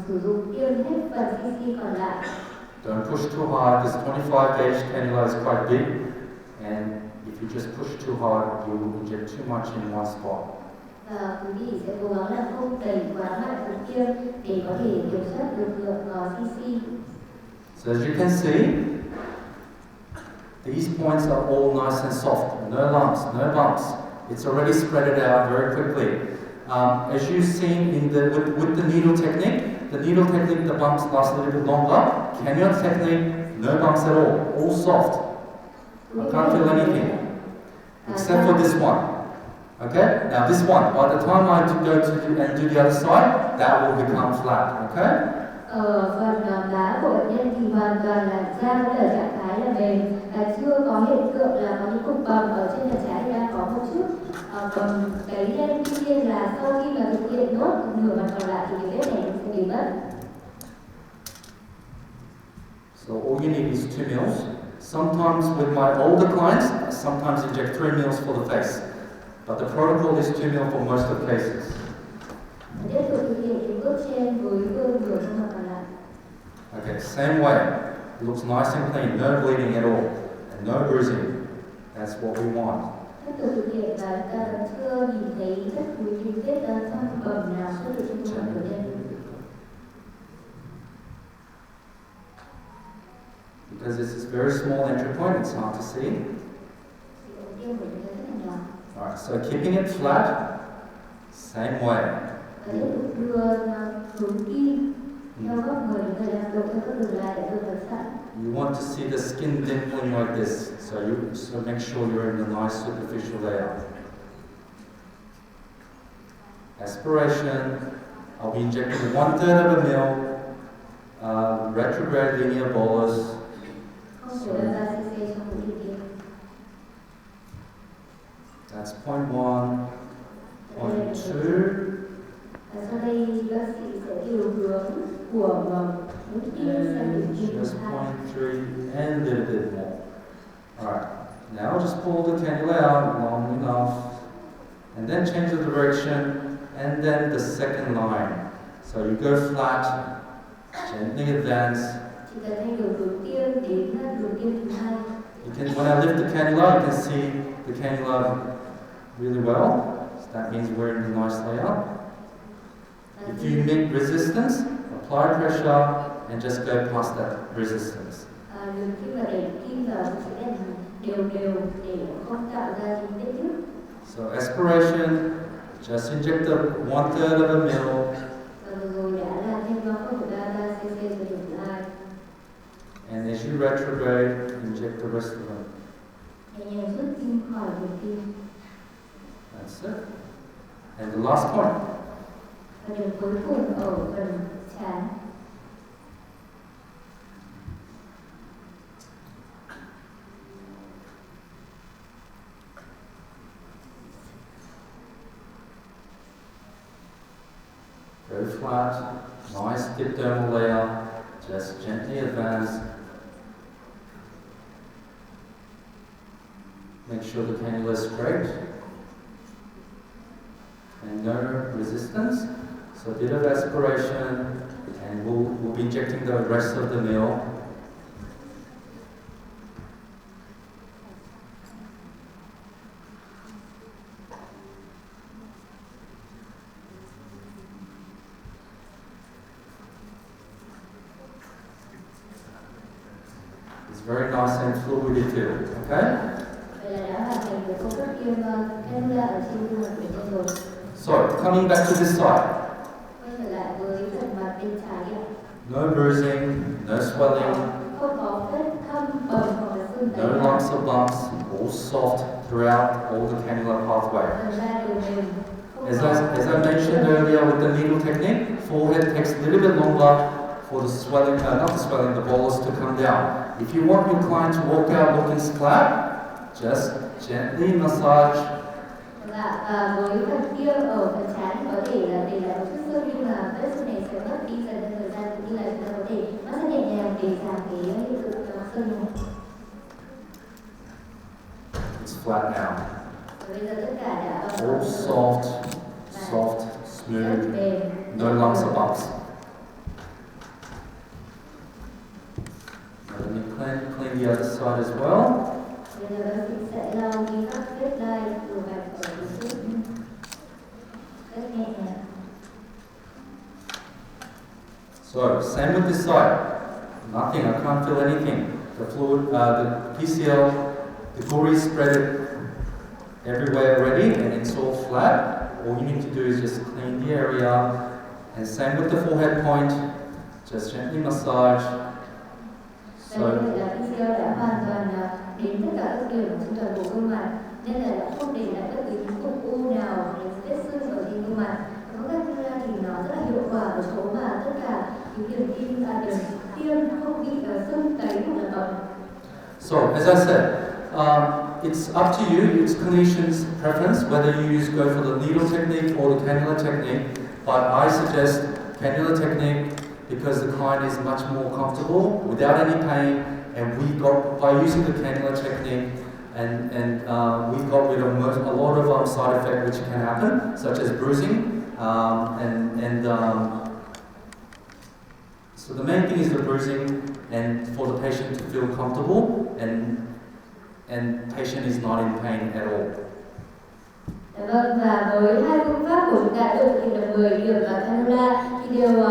sử dụng tiêm hết phần cc còn lại. Don't push too hard. This 25 gauge cannula is quite big, and if If you just push too hard, you will inject too much in one spot. Và quý vị sẽ cố gắng là không đẩy quá mạnh phần tiêm để có thể kiểm soát được lượng cc. So as you can see, these points are all nice and soft, no lumps, no bumps. It's already spread it out very quickly. As you've seen in with the needle technique, the bumps last a little bit longer. Cannula technique, no bumps at all soft. I can't feel anything, except for this one. Okay, now this one, by the time I go to and do the other side, that will become flat, okay? Phần đá của bệnh nhân thì hoàn toàn là da vẫn ở trạng thái là mềm và chưa có hiện tượng là có những cục bầm ở trên mặt trái thì đang có một chút bầm cái đen. Tuy nhiên là sau khi mà thực hiện nốt nửa mặt còn lại thì cái vết này sẽ biến mất. So all you need is 2 mils. Sometimes with my older clients, I sometimes inject 3 mils for the face. But the protocol is 2 mil for most of the cases. Tiếp tục thực hiện những bước trên với nửa trong mặt còn lại. Okay, same way. It looks nice and clean, no bleeding at all, and no bruising. That's what we want. Tiếp tục thực hiện và ta vẫn chưa nhìn thấy bất cứ tình tiết trong bầm nào xuất hiện trên khuôn mặt của nhân. Because this is very small entry point, it's hard to see. Alright, so keeping it flat, same way. You want to see the skin dimpling like this, so make sure you're in a nice superficial layer. Aspiration, I'll be injecting 1/3 of a mil, retrograde linear bolus. That's point 1, point 2. Sau đây bác sĩ sẽ điều hướng của mũi tiêm sang điểm tiêm Just thứ hai. point 3 and a little bit more. Alright, now just pull the cannula out long enough and then change the direction and then the second line. So you go flat, gently advance. Chỉ cần thay đổi hướng tiêm đến đường tiêm thứ hai. When I lift the cannula, you can see the cannula really well. So that means we're in a nice layout. If you make resistance, apply pressure and just go past that resistance. Khi mà đẩy kim vào sẽ làm đều để không tạo ra những vết nứt. So aspiration, just inject the 1/3 of a mil. Rồi đã làm thêm 0,33 cc cho điểm thứ hai. And as you retrograde, inject the rest of them. Nhẹ nhàng rút kim khỏi điểm kim. That's it. And the last point. Và điểm cuối cùng ở phần trán. Very flat, nice dip dermal layer, just gently advance. Make sure the cannula is straight and no resistance. So a bit of aspiration and we'll be injecting the rest of the meal. It's very nice and fluidy too, okay? So, coming back to this side. No bruising, no swelling, no lumps or bumps, all soft throughout all the cannula pathway. As I mentioned earlier with the needle technique, forehead takes a little bit longer for the swelling, not the swelling, the bolus to come down. If you want your client to walk out looking flat, just gently massage. Với phần tiêm ở phần trán có thể là để lại một chút sưng nhưng mà vết sưng này sẽ mất đi dần theo thời gian cũng như là chúng ta có thể massage nhẹ nhàng để giảm cái hiện tượng sưng này. It's flat now. Bây giờ tất cả đã all soft, smooth, no lumps or bumps. Let me clean the other side as well. Bây giờ bác sĩ sẽ lau đi các vết đai của vạch ở phía trước rất nhẹ nhàng. So, same with this side. Nothing, I can't feel anything. The fluid, the PCL, the Gouri spread it everywhere already and it's all flat. All you need to do is just clean the area. And same with the forehead point, just gently massage. So, Đây là PCL đã hoàn toàn đến tất cả các điểm trên toàn bộ gương mặt, nên là đã không để lại bất cứ cục u nào hoặc là vết sưng ở trên gương mặt. Có Cannula thì nó rất là hiệu quả ở chỗ mà tất cả những điểm tiêm không bị sưng tấy hoặc là bầm. So, as I said, it's up to you, it's clinician's preference whether you go for the needle technique or the cannula technique, but I suggest cannula technique because the client is much more comfortable without any pain, and by using the cannula technique and we got rid of a lot of side effects which can happen, such as bruising, so the main thing is the bruising and for the patient to feel comfortable and patient is not in pain at all. Vâng, và với hai phương pháp của chúng ta đã được thực hiện được 10 điểm và Cannula thì đây là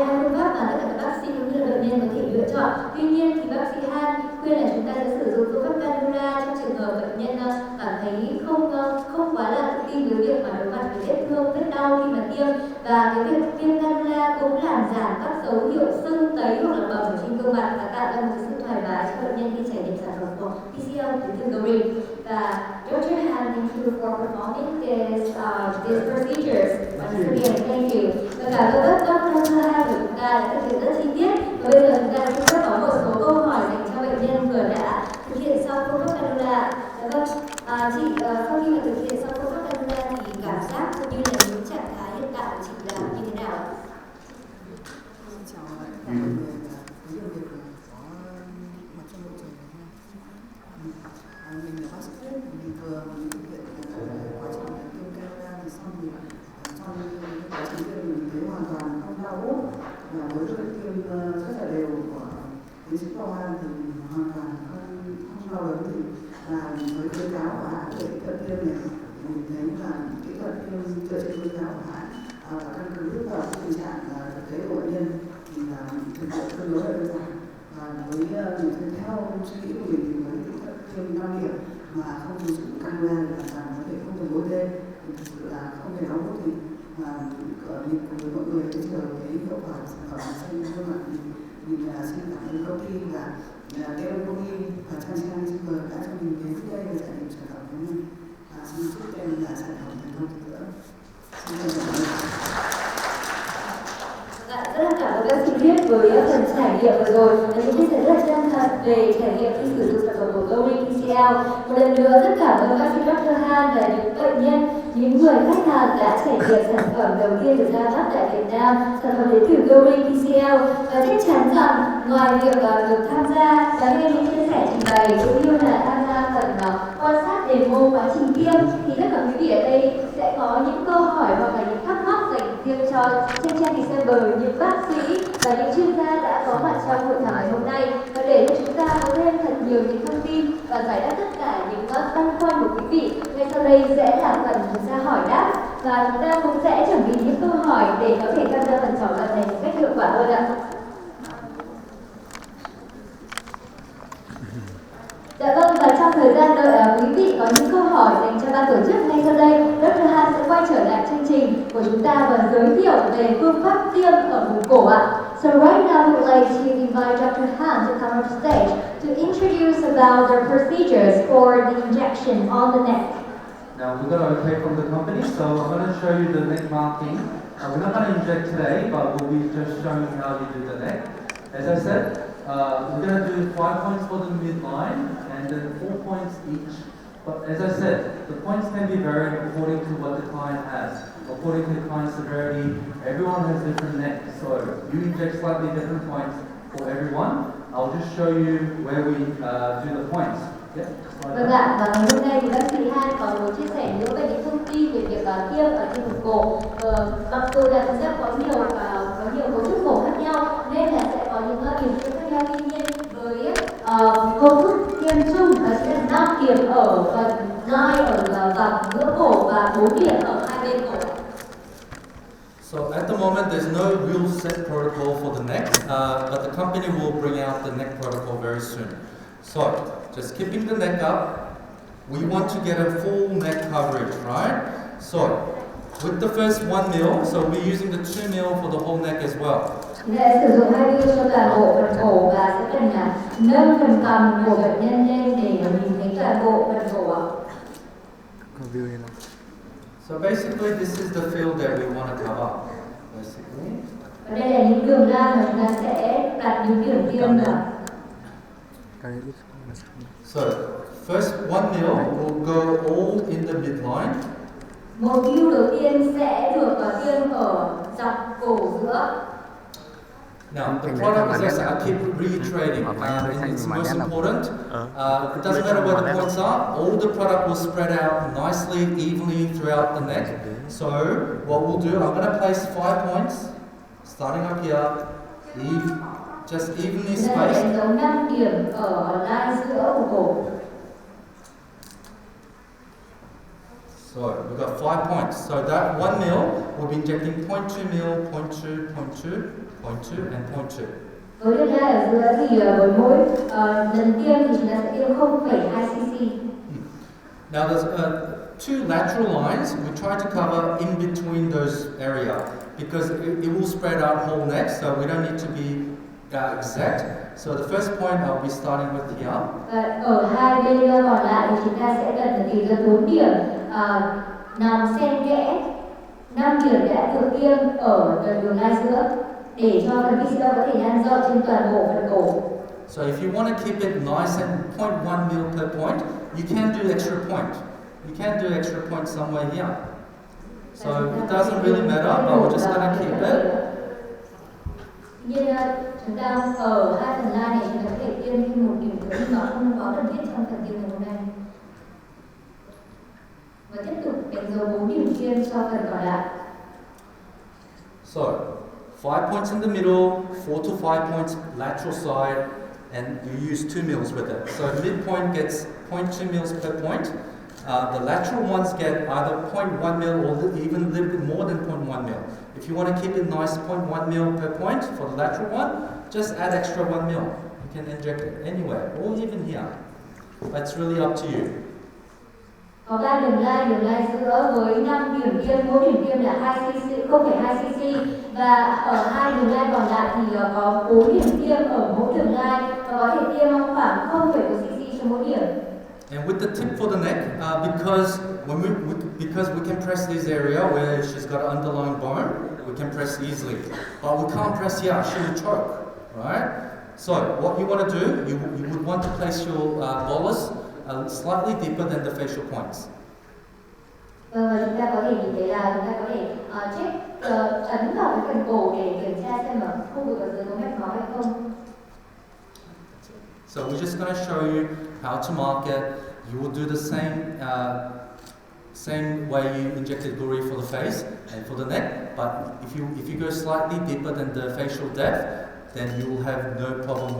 hai phương pháp mà tất cả các bác sĩ cũng như là bệnh nhân có thể lựa chọn. Tuy nhiên thì bác sĩ Han khuyên là chúng ta sẽ sử dụng phương pháp Cannula trong trường hợp bệnh nhân cảm thấy không quá là tự tin với việc mà đối mặt với vết thương, vết đau khi mà tiêm, và cái việc tiêm Cannula cũng làm giảm các dấu hiệu sưng tấy hoặc là bầm ở trên gương mặt và tạo ra một sự thoải mái cho bệnh nhân khi trải nghiệm sản phẩm của PCL đến từ Gouri. Và Dr. Han, thank you for performing these procedures. Once again, thank you. Và cảm ơn bác Dr. Han của chúng ta đã thực hiện rất chi tiết. Và bây giờ chúng ta sẽ có một số câu hỏi dành cho bệnh nhân vừa đã thực hiện xong phương pháp Cannula. Vâng, chị sau khi mà thực hiện xong phương pháp Cannula thì cảm giác cũng như là những trạng thái hiện tại của chị là như thế nào? Chào tất cả mọi người, với điều việc có mặt trong hội trường này ha. Mình là bác sĩ Phục, mình vừa thực hiện quá trình tiêm Cannula thì xong thì trong quá trình tiêm mình thấy hoàn toàn không đau bút, và với việc tiêm rất là đều của tiến sĩ Collagen thì hoàn toàn không đau đớn gì. Và với khuyến cáo của hãng về kỹ thuật tiêm này, mình thấy là kỹ thuật tiêm dựa trên khuyến cáo của hãng và căn cứ vào tình trạng thực tế của bệnh nhân thì là thực hiện tương đối là đơn giản. Và với theo suy nghĩ của mình thì với kỹ thuật tiêm 5 điểm mà không sử dụng Cannula thì hoàn toàn có thể không cần bôi thêm, thì thực sự là không thể đau bút gì. Mà mình cùng với mọi người đến chờ cái hiệu quả sản phẩm trên gương mặt thì mình xin cảm ơn công ty và Gouri và Trang đã cho mình đến đây để trải nghiệm sản phẩm của mình. Xin chúc em là sản phẩm thành công nữa. Xin cảm ơn. Rất là cảm ơn các chi tiết với phần trải nghiệm vừa rồi và những chia sẻ rất là chân thật về trải nghiệm khi sử dụng sản phẩm của Gouri PCL. Một lần nữa rất cảm ơn bác sĩ Dr. Han và những bệnh nhân, những người khách hàng đã trải nghiệm sản phẩm đầu tiên được ra mắt tại Việt Nam, sản phẩm đến từ Gouri PCL. Và chắc chắn rằng ngoài việc được tham gia và nghe những chia sẻ trình bày cũng như là tham gia phần quan sát demo quá trình tiêm thì tất cả quý vị ở đây sẽ có những câu hỏi hoặc là những thắc mắc dành riêng cho trên trang December, những bác sĩ và những chuyên gia đã có mặt trong hội thảo ngày hôm nay, và để cho chúng ta có thêm thật nhiều những thông tin và giải đáp tất cả những băn khoăn của quý vị, ngay sau đây sẽ là phần chúng ta hỏi đáp và chúng ta cũng sẽ chuẩn bị những câu hỏi để có thể tham gia phần thảo luận này một cách hiệu quả hơn ạ. Dạ vâng, và trong thời gian đợi quý vị có những câu hỏi dành cho ban tổ chức, ngay sau đây Dr. Han sẽ quay trở lại chương trình của chúng ta và giới thiệu về phương pháp tiêm ở vùng cổ ạ. So right now we would like to invite Dr. Han to come on stage to introduce about the procedures for the injection on the neck. now we got okay from the company, so I'm going to show you the neck marking. We're not going to inject today, but we'll be just showing you how you do the neck. As I said, we're going to do 5 points for the midline and then 4 points each. But as I said, the points can be varied according to what the client has. According to the client's severity, everyone has different neck, so you inject slightly different points for everyone. I'll just show you where we do the points. Yeah. Vâng ạ, và ngày hôm nay thì bác sĩ Han còn muốn chia sẻ nữa về những thông tin về việc tiêm ở trên vùng cổ. Mặc dù là chúng ta có nhiều cấu trúc cổ khác nhau nên là sẽ có những điểm tiêm khác nhau, tuy nhiên với cấu trúc tiêm chung sẽ là 5 điểm ở phần line ở vòng giữa cổ và 4 điểm ở hai bên cổ. So at the moment, there's no real set protocol for the neck, but the company will bring out the neck protocol very soon. So just keeping the neck up, we want to get a full neck coverage, right? So with the first 1 mil, so we're using the 2 mil for the whole neck as well. Sẽ sử dụng 2 mil cho toàn bộ phần cổ và sẽ cần nâng phần cằm của bệnh nhân lên để nhìn thấy toàn bộ phần cổ ạ. So basically, this is the field that we want to cover. Basically. Và đây là những đường line mà chúng ta sẽ đặt những điểm tiêm vào. So first 1 mil will go all in the midline. Một mil đầu tiên sẽ được tiêm ở dọc cổ giữa. Now, the product is, I keep reiterating, and it's most important. It doesn't matter where the points are, all the product will spread out nicely, evenly throughout the neck. So, what we'll do, I'm going to place 5 points, starting up here, just evenly spaced. Sẽ giấu 5 điểm ở line giữa của cổ. So, we've got 5 points. So, that 1 mil, we'll be injecting 0.2 mil, 0.2, 0.2. 0.2 and 0.2. Với đường line ở giữa thì với mỗi lần tiêm thì chúng ta sẽ tiêm 0,2 cc. Now there's 2 lateral lines. We try to cover in between those area because it will spread out whole neck, so we don't need to be exact. So the first point I'll be starting with here. Và ở hai bên còn lại thì chúng ta sẽ cần tìm ra 4 điểm nằm xen kẽ. 5 điểm đã được tiêm ở đường line giữa để cho phần PCL có thể lan rộng trên toàn bộ phần cổ. So if you want to keep it nice and 0.1 mil per point, you can do extra point. You can do extra point somewhere here. So it doesn't really matter, but we're just going to keep it. Nhưng chúng ta ở hai phần line này chúng ta có thể tiêm thêm một điểm nữa nhưng mà không có cần thiết trong phần tiêm ngày hôm nay. Và tiếp tục đánh dấu 4 điểm tiêm cho phần còn lại. So 5 points in the middle, 4 to 5 points lateral side, and you use 2 mils with it. So midpoint gets 0.2 mils per point. The lateral ones get either 0.1 mil or even a little bit more than 0.1 mil. If you want to keep it nice, 0.1 mil per point for the lateral one, just add extra 1 mil. You can inject it anywhere, or even here. That's really up to you. Có 3 đường line giữa với 5 điểm tiêm, mỗi điểm tiêm là 0,2 cc và ở hai đường line còn lại thì có 4 điểm tiêm ở mỗi đường line và có thể tiêm khoảng 0,1 cc cho mỗi điểm. And with the tip for the neck, because we can press this area where she's got an underlying bone, we can press easily. But we can't press here; she will choke, right? So what you want to do, you would want to place your bolus slightly deeper than the facial points. Và chúng ta có thể nhìn thấy là chúng ta có thể check ấn vào cái phần cổ để kiểm tra xem ở khu vực ở dưới có mạch máu hay không. So we're just going to show you how to mark it. You will do the same way you injected Gouri for the face and for the neck. But if you go slightly deeper than the facial depth, then you will have no problem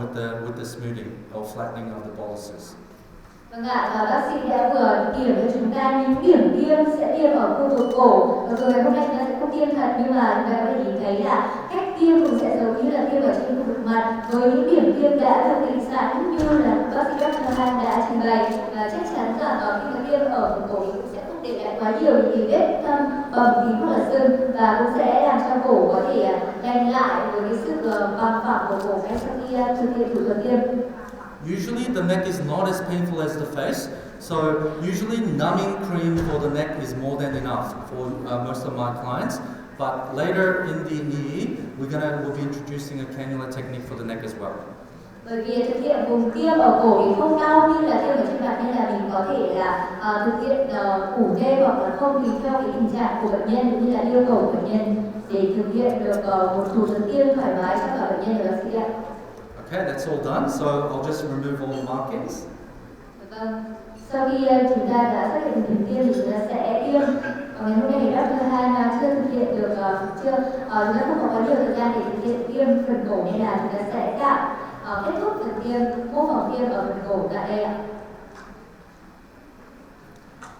with the smoothing or flattening of the boluses. Vâng ạ, và bác sĩ đã vừa điểm cho chúng ta những điểm tiêm sẽ tiêm ở khu vực cổ. Và rồi ngày hôm nay chúng ta sẽ không tiêm thật nhưng mà chúng ta có thể nhìn thấy là cách tiêm cũng sẽ giống như là tiêm ở trên khu vực mặt với những điểm tiêm đã được định sẵn như là bác sĩ Cannula đã trình bày. Và chắc chắn là khi mà tiêm ở phần cổ thì cũng sẽ không để lại quá nhiều những cái vết thâm bầm tím hoặc là sưng và cũng sẽ làm cho cổ có thể lành lại với cái sự bằng phẳng của cổ ngay sau khi thực hiện thủ thuật tiêm. Usually the neck is not as painful as the face, so usually numbing cream for the neck is more than enough for most of my clients. But later in the EE, we'll be introducing a cannula technique for the neck as well. Bởi vì thực hiện vùng tiêm ở cổ thì không đau như là tiêm ở trên mặt nên là mình có thể là thực hiện ủ thêm hoặc là không tùy theo cái tình trạng của bệnh nhân cũng như là yêu cầu của bệnh nhân để thực hiện được một thủ thuật tiêm thoải mái cho cả bệnh nhân và bác sĩ ạ. Okay, that's all done. So I'll just remove all the markings. Vâng. Sau khi chúng ta đã xác định điểm tiêm thì chúng ta sẽ tiêm. Ngày hôm nay thì Dr. Han chưa thực hiện được chúng ta không có quá nhiều thời gian để thực hiện tiêm phần cổ nên là chúng ta sẽ tạm kết thúc phần tiêm mô phỏng tiêm ở phần cổ tại đây ạ.